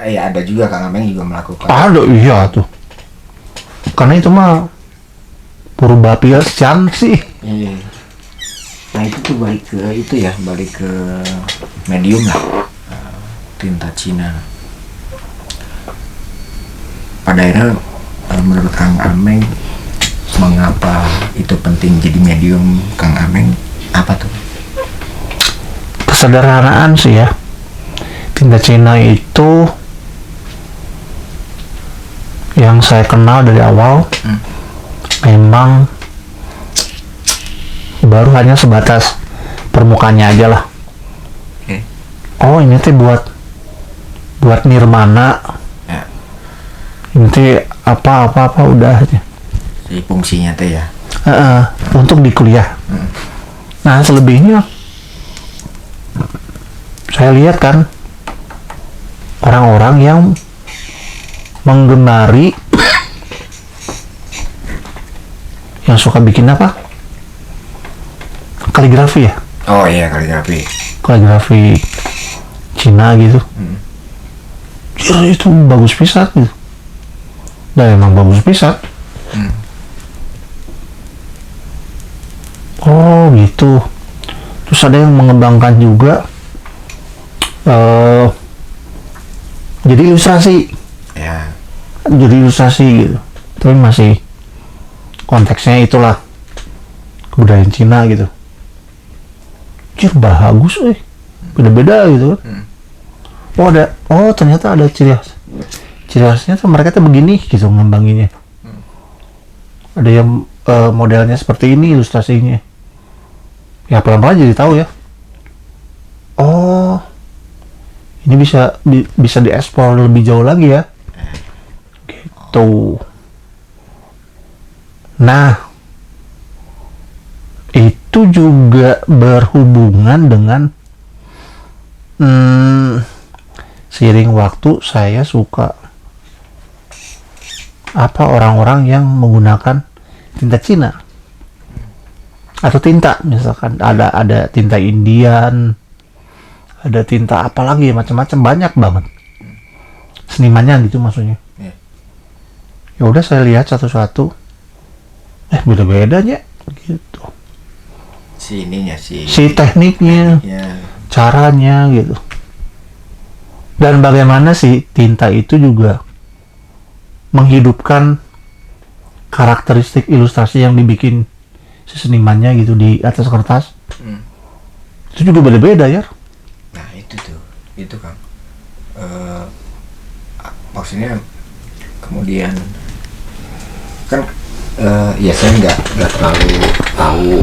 [SPEAKER 2] Ya ada juga Kang Ameng juga melakukan.
[SPEAKER 1] Ada, iya tuh. Karena itu mah purba pisan sih.
[SPEAKER 2] Iya. Nah itu tuh balik ke medium lah. Tinta Cina. Pada akhirnya menurut Kang Ameng, mengapa itu penting jadi medium Kang Ameng? Apa tuh?
[SPEAKER 1] Kesederhanaan sih ya. Tinta Cina itu yang saya kenal dari awal memang baru hanya sebatas permukaannya aja lah.
[SPEAKER 2] Oke.
[SPEAKER 1] Oh ini tuh buat nirmana,
[SPEAKER 2] Ya,
[SPEAKER 1] ini tuh apa udah aja.
[SPEAKER 2] jadi fungsinya teh ya.
[SPEAKER 1] Untuk di kuliah. Nah selebihnya saya lihat kan orang-orang yang menggemari, yang suka bikin apa, kaligrafi ya,
[SPEAKER 2] Oh iya,
[SPEAKER 1] kaligrafi Cina gitu. Jir, itu bagus pisan gitu. Dan emang bagus pisan. Oh gitu. Terus ada yang mengembangkan juga jadi ilustrasi gitu. Tapi masih konteksnya itulah kebudayaan Cina gitu. Jir, bagus beda-beda gitu kan. Ternyata ada ciri khasnya tuh, mereka tuh begini gitu ngembanginnya. Ada yang modelnya seperti ini ilustrasinya. Ya pelan-pelan jadi tahu ya. Oh, ini bisa diekspor lebih jauh lagi ya. Gitu. Nah, itu juga berhubungan dengan seiring waktu saya suka orang-orang yang menggunakan tinta Cina atau tinta, misalkan ada tinta Indian, ada tinta apa lagi, macam-macam, banyak banget senimannya gitu maksudnya. Ya udah saya lihat satu-satu, beda-bedanya gitu, si tekniknya, caranya gitu, dan bagaimana si tinta itu juga menghidupkan karakteristik ilustrasi yang dibikin si senimannya gitu di atas kertas. Itu juga beda-beda ya.
[SPEAKER 2] Nah itu Kang, maksudnya kemudian kan ya saya nggak terlalu tahu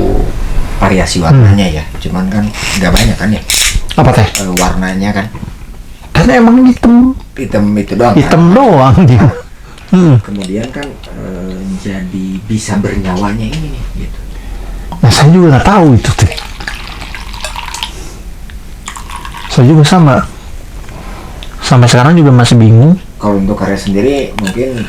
[SPEAKER 2] variasi warnanya ya, cuman kan nggak banyak kan ya.
[SPEAKER 1] Apa teh?
[SPEAKER 2] Warnanya kan
[SPEAKER 1] Karena emang hitam
[SPEAKER 2] itu doang.
[SPEAKER 1] doang dia.
[SPEAKER 2] Kemudian kan jadi bisa bernyawanya ini nih gitu.
[SPEAKER 1] Nah saya juga nggak tahu itu teh. Saya juga sama. Sampai sekarang juga masih bingung.
[SPEAKER 2] Kalau untuk karya sendiri mungkin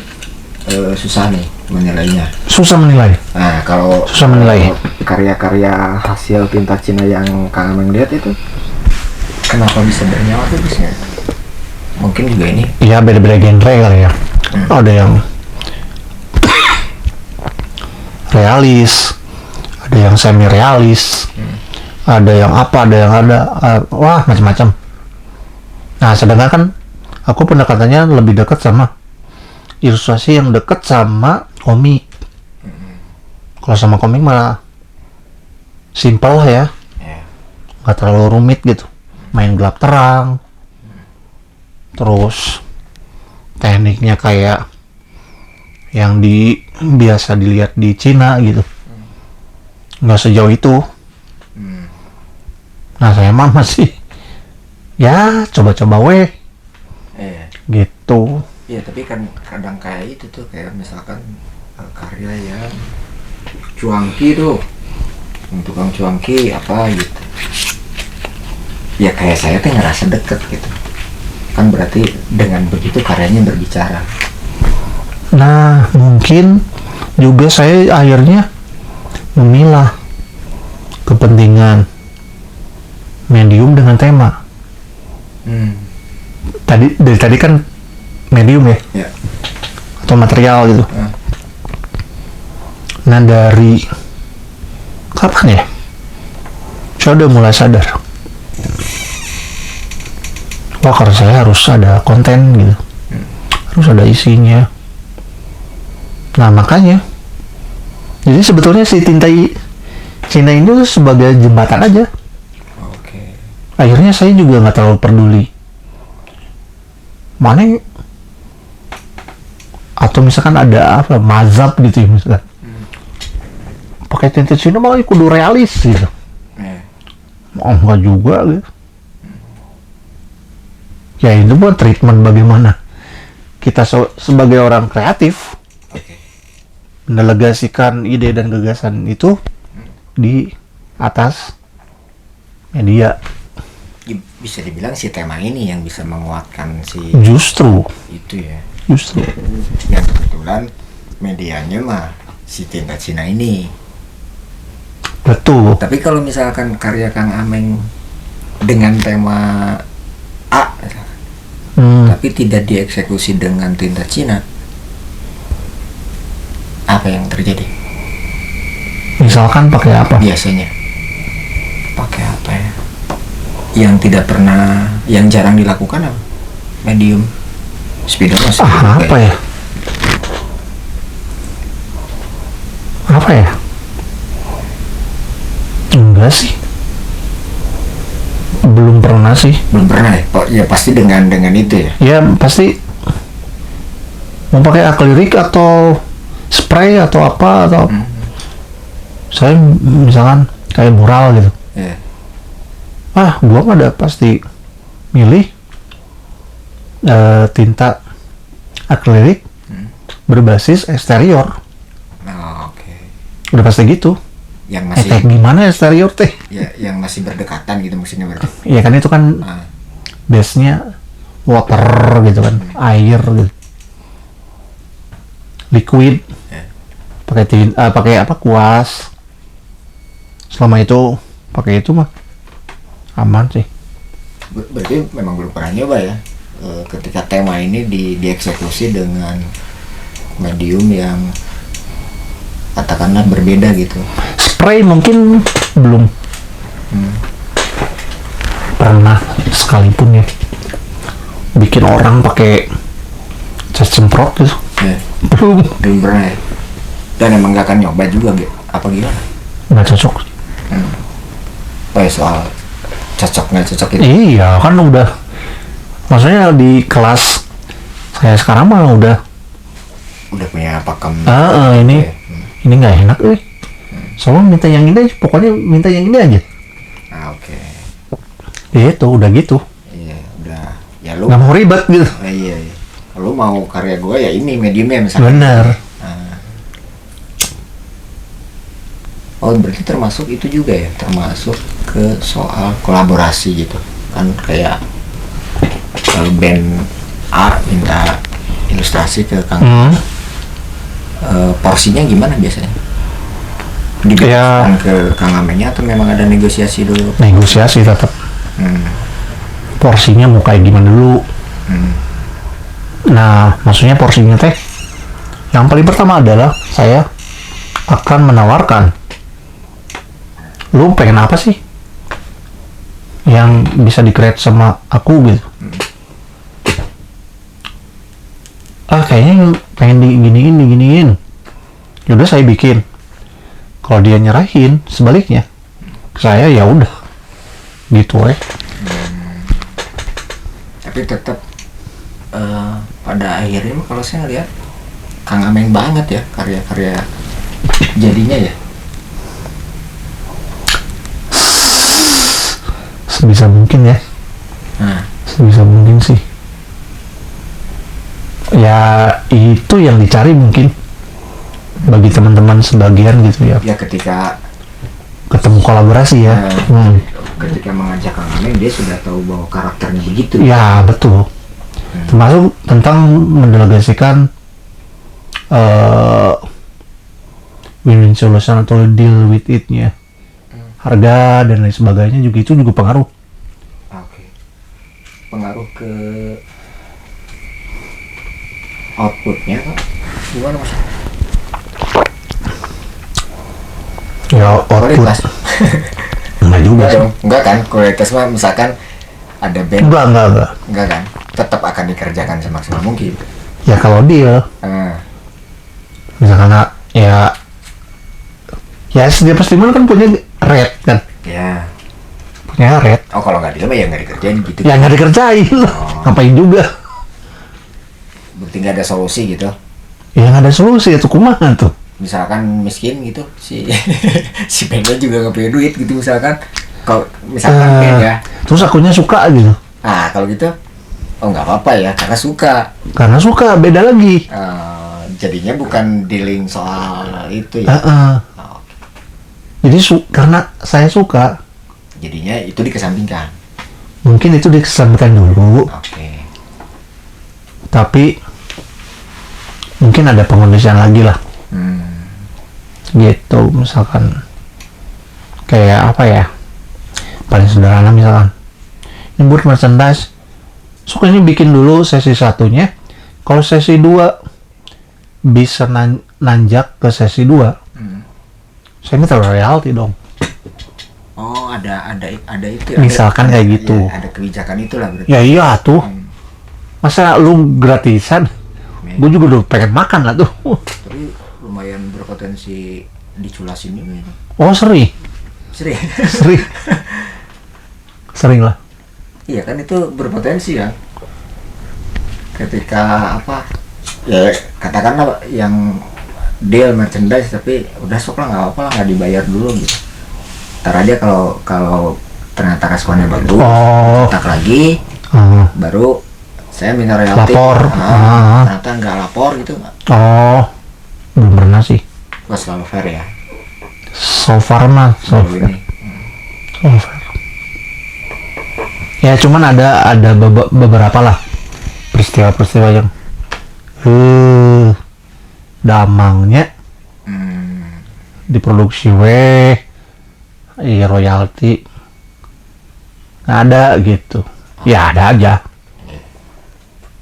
[SPEAKER 2] susah nih menilainya.
[SPEAKER 1] Susah menilai.
[SPEAKER 2] Nah kalau
[SPEAKER 1] Susah menilai.
[SPEAKER 2] Karya-karya hasil tinta Cina yang Kang Ameng lihat itu kenapa bisa bernyawa tuh bisnya? Mungkin juga ini.
[SPEAKER 1] Ya beda-beda genre kali ya. Ada yang realis, ada yang semi realis, ada yang wah macam-macam. Nah sedangkan kan aku pendekatannya lebih dekat sama ilustrasi yang dekat sama komik. Kalau sama komik malah simple lah ya, nggak terlalu rumit gitu, main gelap terang, terus tekniknya kayak yang biasa dilihat di Cina gitu, nggak sejauh itu. Nah saya mah masih ya coba-coba gitu.
[SPEAKER 2] Iya tapi kan kadang kayak itu tuh, kayak misalkan karya yang cuangki tuh, untuk tukang cuangki apa gitu, ya kayak saya tuh ngerasa deket gitu kan, kan berarti dengan begitu karyanya berbicara.
[SPEAKER 1] Nah, mungkin juga saya akhirnya memilah kepentingan medium dengan tema. Dari tadi kan medium ya, atau material gitu. Nah, dari kapan ya? Saya udah mulai sadar. Wah, kalau saya harus ada konten gitu, harus ada isinya. Nah, makanya jadi sebetulnya si tinta Cina ini tuh sebagai jembatan aja. Akhirnya saya juga nggak terlalu peduli mana atau misalkan ada apa mazhab gitu ya, misalkan pakai tinta Cina malah kudu realis gitu. Enggak juga gitu. Ya itu buat treatment bagaimana kita sebagai orang kreatif mendelegasikan ide dan gagasan itu di atas media.
[SPEAKER 2] Bisa dibilang si tema ini yang bisa menguatkan si
[SPEAKER 1] Justru
[SPEAKER 2] yang kebetulan medianya mah si tinta Cina ini.
[SPEAKER 1] Betul.
[SPEAKER 2] Tapi kalau misalkan karya Kang Ameng dengan tema A tapi tidak dieksekusi dengan tinta Cina, apa yang terjadi?
[SPEAKER 1] Misalkan pakai apa?
[SPEAKER 2] Biasanya pakai apa ya? Yang tidak pernah, yang jarang dilakukan apa? Medium spidol masih
[SPEAKER 1] apa ya? Apa ya? Enggak sih. Belum pernah sih.
[SPEAKER 2] Belum pernah ya? Oh, ya pasti dengan itu ya?
[SPEAKER 1] Ya pasti mau pakai akrilik atau spray atau apa atau saya misalkan kayak mural gitu. Gua mah ada pasti milih tinta akrilik berbasis eksterior. Udah pasti gitu.
[SPEAKER 2] Yang masih
[SPEAKER 1] gimana eksterior teh?
[SPEAKER 2] Ya, yang masih berdekatan gitu maksudnya berarti.
[SPEAKER 1] Iya kan itu kan base-nya water gitu kan, air gitu. Liquid. Pakai apa? Kuas. Selama itu pakai itu mah aman sih.
[SPEAKER 2] Berarti memang belum pernah nyoba ya ketika tema ini dieksekusi dengan medium yang katakanlah berbeda gitu.
[SPEAKER 1] Spray mungkin belum pernah sekalipun ya bikin orang pakai cat semprot gitu.
[SPEAKER 2] Belum pernah ya. Dan emang gak akan nyoba juga gitu apa gimana?
[SPEAKER 1] Nggak cocok.
[SPEAKER 2] Soal cocok nggak cocok itu?
[SPEAKER 1] Iya kan udah, maksudnya di kelas saya sekarang mah udah
[SPEAKER 2] punya pakem.
[SPEAKER 1] Ini nggak enak soalnya minta yang ini aja, pokoknya minta yang ini aja. Itu udah gitu.
[SPEAKER 2] Iya udah. Ya lu
[SPEAKER 1] nggak mau ribet gitu.
[SPEAKER 2] Iya. Lu mau karya gue ya ini mediumnya misalnya.
[SPEAKER 1] Bener.
[SPEAKER 2] Berarti termasuk itu juga ya, termasuk ke soal kolaborasi gitu kan, kayak kalau band A minta ilustrasi ke Kang porsinya gimana biasanya? Diberikan ke Kang Amengnya atau memang ada negosiasi dulu?
[SPEAKER 1] Negosiasi tetap. Porsinya mau kayak gimana dulu? Nah, maksudnya porsinya teh yang paling pertama adalah saya akan menawarkan, lu pengen apa sih yang bisa di-create sama aku gitu. Kayaknya pengen diginiin. Yaudah saya bikin. Kalau dia nyerahin sebaliknya saya ya udah gitu
[SPEAKER 2] Tapi tetap pada akhirnya kalau saya lihat Kang Ameng banget ya karya-karya jadinya ya.
[SPEAKER 1] Sebisa mungkin ya. Sebisa mungkin sih. Ya itu yang dicari mungkin bagi teman-teman sebagian gitu ya.
[SPEAKER 2] Ya ketika
[SPEAKER 1] ketemu kolaborasi ya.
[SPEAKER 2] Ketika mengajak Kang Ameng dia sudah tahu bahwa karakternya begitu.
[SPEAKER 1] Ya betul. termasuk tentang mendelegasikan win-win solution atau deal with it-nya, harga dan lain sebagainya juga, itu juga pengaruh.
[SPEAKER 2] Oke. Pengaruh ke outputnya Pak? Gimana Mas?
[SPEAKER 1] Ya output
[SPEAKER 2] Kualitas.
[SPEAKER 1] enggak juga sih.
[SPEAKER 2] Enggak kan, kualitas mah misalkan ada band,
[SPEAKER 1] Enggak.
[SPEAKER 2] kan, tetap akan dikerjakan semaksimal mungkin.
[SPEAKER 1] Ya kalau deal
[SPEAKER 2] Ah,
[SPEAKER 1] misalkan ya setiap festival kan punya rate kan,
[SPEAKER 2] ya.
[SPEAKER 1] punya rate.
[SPEAKER 2] Oh kalau nggak dia mah ya nggak dikerjain gitu.
[SPEAKER 1] Ya nggak dikerjain, ngapain juga.
[SPEAKER 2] Berarti nggak ada solusi gitu.
[SPEAKER 1] Ya nggak ada solusi, itu kumaha tuh.
[SPEAKER 2] Misalkan miskin gitu si si bandnya juga nggak punya duit gitu misalkan. Kalau misalkan band ya.
[SPEAKER 1] Terus akunya suka gitu,
[SPEAKER 2] Ah kalau gitu, oh nggak apa-apa ya karena suka.
[SPEAKER 1] karena suka, beda lagi.
[SPEAKER 2] Jadinya bukan dealing soal itu ya.
[SPEAKER 1] Heeh.
[SPEAKER 2] Oh,
[SPEAKER 1] Jadi karena saya suka,
[SPEAKER 2] jadinya itu dikesampingkan.
[SPEAKER 1] mungkin itu dikesampingkan dulu,
[SPEAKER 2] Oke.
[SPEAKER 1] tapi mungkin ada pengondisian lagi lah. Gitu, misalkan kayak apa ya, paling sederhana misalkan ini buat merchandise, suka ini bikin dulu sesi satunya, kalau sesi 2 bisa nanjak ke sesi 2, saya minta royalti dong.
[SPEAKER 2] Oh ada itu.
[SPEAKER 1] Misalkan kayak gitu.
[SPEAKER 2] Ya, ada kebijakan itulah berarti.
[SPEAKER 1] Ya iya tuh, masa lu gratisan, gue juga udah pengen makan lah tuh.
[SPEAKER 2] Tapi lumayan berpotensi diculasin juga itu.
[SPEAKER 1] Oh sering
[SPEAKER 2] Serius.
[SPEAKER 1] sering lah.
[SPEAKER 2] Iya kan itu berpotensi ya. Ketika apa? Ya katakanlah yang deal merchandise tapi udah sok lah nggak apa lah, nggak dibayar dulu gitu. Ntar aja kalau ternyata responnya bagus,
[SPEAKER 1] Oh.
[SPEAKER 2] tak lagi baru saya minta royalti.
[SPEAKER 1] Lapor.
[SPEAKER 2] Ternyata nggak lapor gitu nggak?
[SPEAKER 1] Oh, belum pernah sih.
[SPEAKER 2] Gak selalu fair ya.
[SPEAKER 1] So far mah, so
[SPEAKER 2] Selalu
[SPEAKER 1] fair.
[SPEAKER 2] ini.
[SPEAKER 1] So fair. Ya cuman ada beberapa lah peristiwa-peristiwa yang damangnya diproduksi royalti nggak ada gitu. Ya ada aja.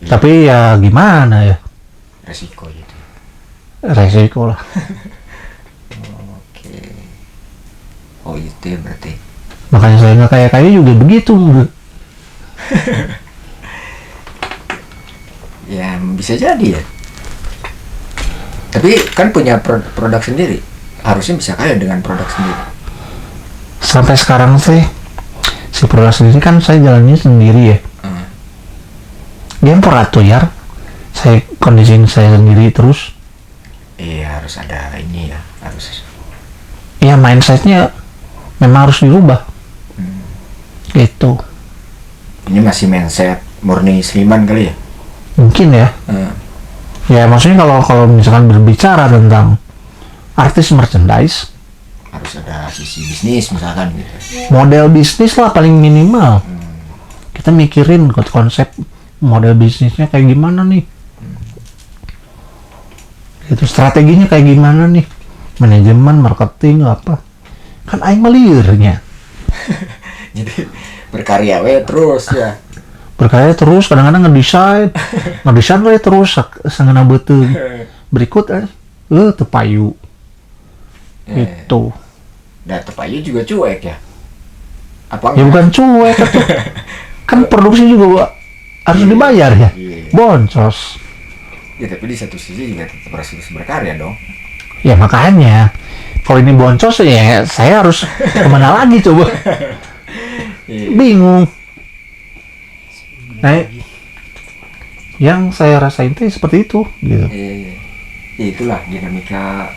[SPEAKER 1] Tapi ya gimana ya,
[SPEAKER 2] Resiko gitu.
[SPEAKER 1] resiko lah.
[SPEAKER 2] Oke. Oh itu ya berarti.
[SPEAKER 1] Makanya saya nggak kayak juga begitu.
[SPEAKER 2] Ya bisa jadi ya. Tapi kan punya produk sendiri, harusnya bisa kaya dengan produk sendiri.
[SPEAKER 1] Sampai sekarang sih si produk sendiri kan saya jalannya sendiri ya. Game atuh ya, saya kondisiin saya sendiri terus.
[SPEAKER 2] Iya harus ada ini ya, harus.
[SPEAKER 1] Ya mindsetnya memang harus dirubah. Gitu.
[SPEAKER 2] Ini masih mindset murni seniman kali ya.
[SPEAKER 1] Mungkin ya. Ya maksudnya kalau misalkan berbicara tentang artis merchandise,
[SPEAKER 2] Harus ada sisi bisnis misalkan gitu.
[SPEAKER 1] model bisnis lah paling minimal. Kita mikirin konsep model bisnisnya kayak gimana nih. Itu strateginya kayak gimana nih. Manajemen, marketing, apa. Kan aing melirnya.
[SPEAKER 2] Jadi berkarya we terus ya.
[SPEAKER 1] Berkarya terus, kadang-kadang ngedesain we terus sangana beuteung. Berikut tepayu. Itu.
[SPEAKER 2] Dan tepayu juga cuek ya. Apa
[SPEAKER 1] Ya
[SPEAKER 2] enggak?
[SPEAKER 1] bukan cuek atuh. Kan produksi juga harus dibayar ya.
[SPEAKER 2] Iya.
[SPEAKER 1] Boncos.
[SPEAKER 2] Ya tapi di satu sisi juga tetap harus berkarya dong.
[SPEAKER 1] Ya makanya kalau ini boncos ya saya harus kemana lagi coba. Bingung. Nah, yang saya rasain tuh seperti itu gitu.
[SPEAKER 2] Iya. Ya, itulah dinamika,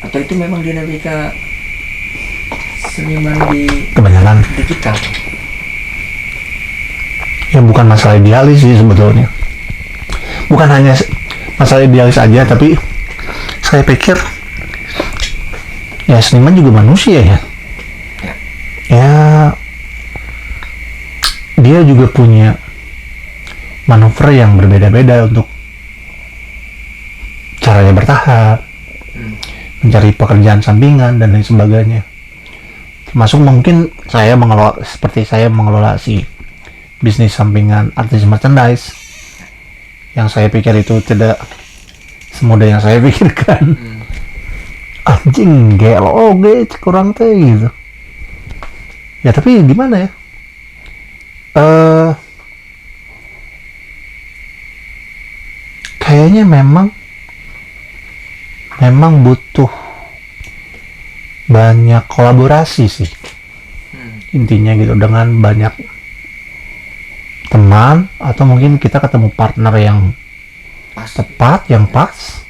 [SPEAKER 2] atau itu memang dinamika seniman di
[SPEAKER 1] Kebanyakan
[SPEAKER 2] digital.
[SPEAKER 1] ya bukan masalah idealis sih sebetulnya. Bukan hanya masalah idealis aja, tapi saya pikir ya seniman juga manusia ya. Ya dia juga punya manuver yang berbeda-beda untuk caranya bertahan, mencari pekerjaan sampingan dan lain sebagainya. Termasuk mungkin saya mengelola si bisnis sampingan artis merchandise, yang saya pikir itu tidak semudah yang saya pikirkan. Anjing gelo kurang teh gitu ya, tapi gimana ya, kayaknya memang butuh banyak kolaborasi sih intinya gitu, dengan banyak teman, atau mungkin kita ketemu partner yang tepat, yang pas,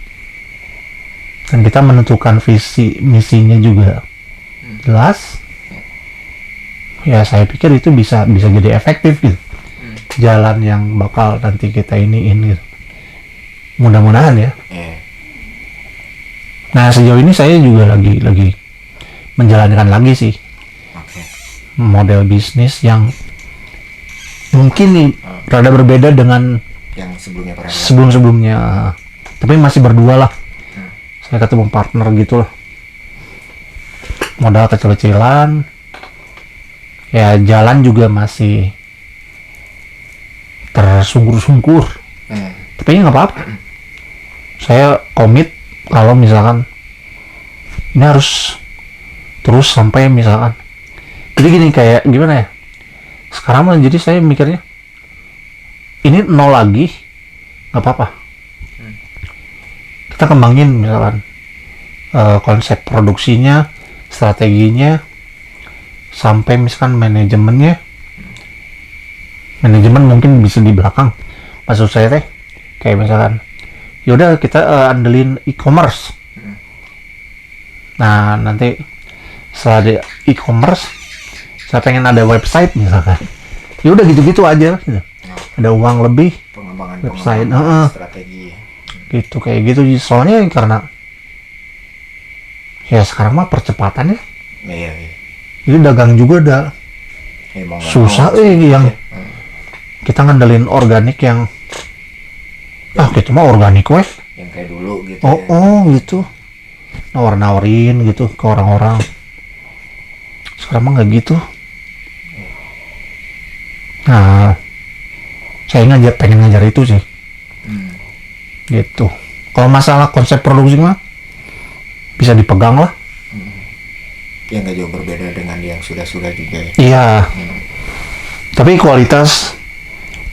[SPEAKER 1] dan kita menentukan visi misinya juga jelas. Ya saya pikir itu bisa jadi efektif gitu, jalan yang bakal nanti kita iniin gitu, mudah-mudahan ya. Nah sejauh ini saya juga lagi menjalankan lagi sih model bisnis yang mungkin nih rada berbeda dengan
[SPEAKER 2] yang
[SPEAKER 1] sebelumnya, tapi masih berdua lah. Saya ketemu partner gitu loh, modal kecil-kecilan ya, jalan juga masih tersungkur-sungkur, tapi ya nggak apa-apa. Saya komit kalau misalkan ini harus terus sampai misalkan, jadi gini, kayak gimana ya sekarang mah, jadi saya mikirnya ini nol lagi nggak apa-apa, kita kembangin misalkan konsep produksinya, strateginya, sampai misalkan manajemen mungkin bisa di belakang. Maksud saya teh kayak misalkan yaudah kita andelin e-commerce, nah nanti setelah ada e-commerce saya pengen ada website misalkan, yaudah gitu-gitu aja gitu. Ada uang lebih, website
[SPEAKER 2] strategi
[SPEAKER 1] gitu, kayak gitu. Soalnya karena ya sekarang mah percepatannya, jadi dagang juga udah susah yang kita ngandelin organik yang kita mah organik weh
[SPEAKER 2] yang kayak dulu gitu.
[SPEAKER 1] Gitu, nawar-nawarin gitu ke orang-orang. Sekarang mah nggak gitu. Nah saya pengen ngajar itu sih, gitu. Kalau masalah konsep produksi mah bisa dipegang lah.
[SPEAKER 2] Ya nggak jauh berbeda dengan yang sudah juga ya.
[SPEAKER 1] Iya. Tapi kualitas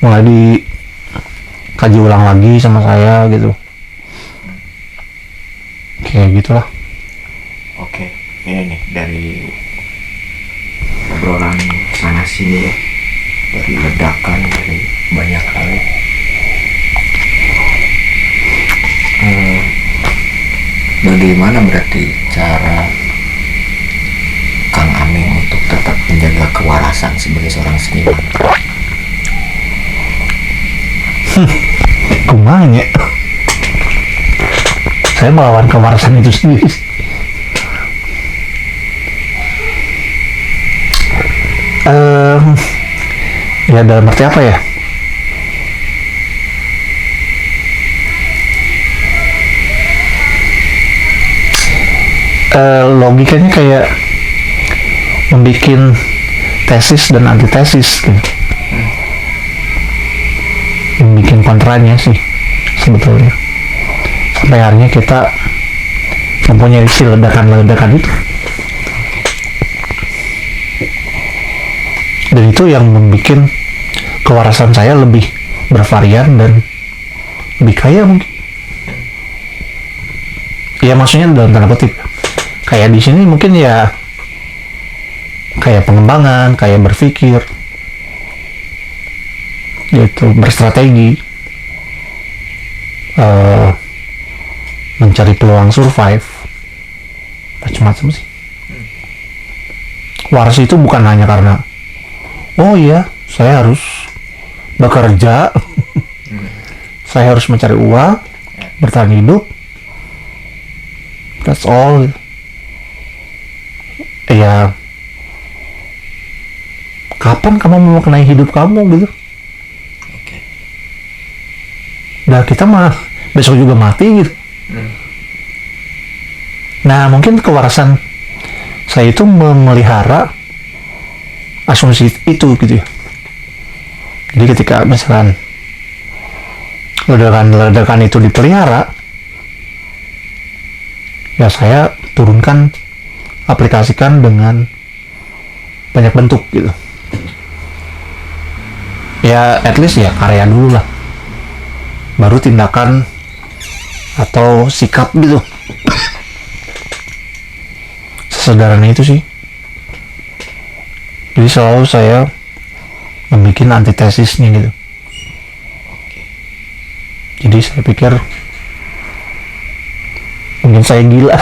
[SPEAKER 1] mulai dikaji ulang lagi sama saya gitu. Kayak gitulah.
[SPEAKER 2] Oke, ini nih dari obrolan sana sini ya, dari ledakan, dari banyak hal. Bagaimana berarti cara Kang Aming untuk tetap menjaga kewarasan sebagai seorang seniman?
[SPEAKER 1] Kumanya saya melawan kewarasan itu sendiri. Ya dalam arti apa ya, logikanya kayak membikin tesis dan antitesis gitu, membikin kontranya sih sebetulnya, sampai akhirnya kita mempunyai si ledakan-ledakan itu, dan itu yang membuat kewarasan saya lebih bervarian dan lebih kaya mungkin. Ya maksudnya dalam tanda kutip, kayak di sini mungkin ya kayak pengembangan, kayak berpikir gitu, berstrategi, mencari peluang survive, macam-macam sih. Waras itu bukan hanya karena oh iya saya harus bekerja, saya harus mencari uang, bertahan hidup, that's all. Ya kapan kamu memaknai hidup kamu gitu? Nah kita mah besok juga mati gitu. Nah mungkin kewarasan saya itu memelihara asumsi itu gitu ya. Jadi ketika misalkan ledakan itu dipelihara, ya saya turunkan, aplikasikan dengan banyak bentuk gitu. Ya at least ya karya dulu lah, baru tindakan atau sikap gitu. Sesederhana itu sih. Jadi selalu saya membuat antitesisnya gitu. Jadi saya pikir mungkin saya gila.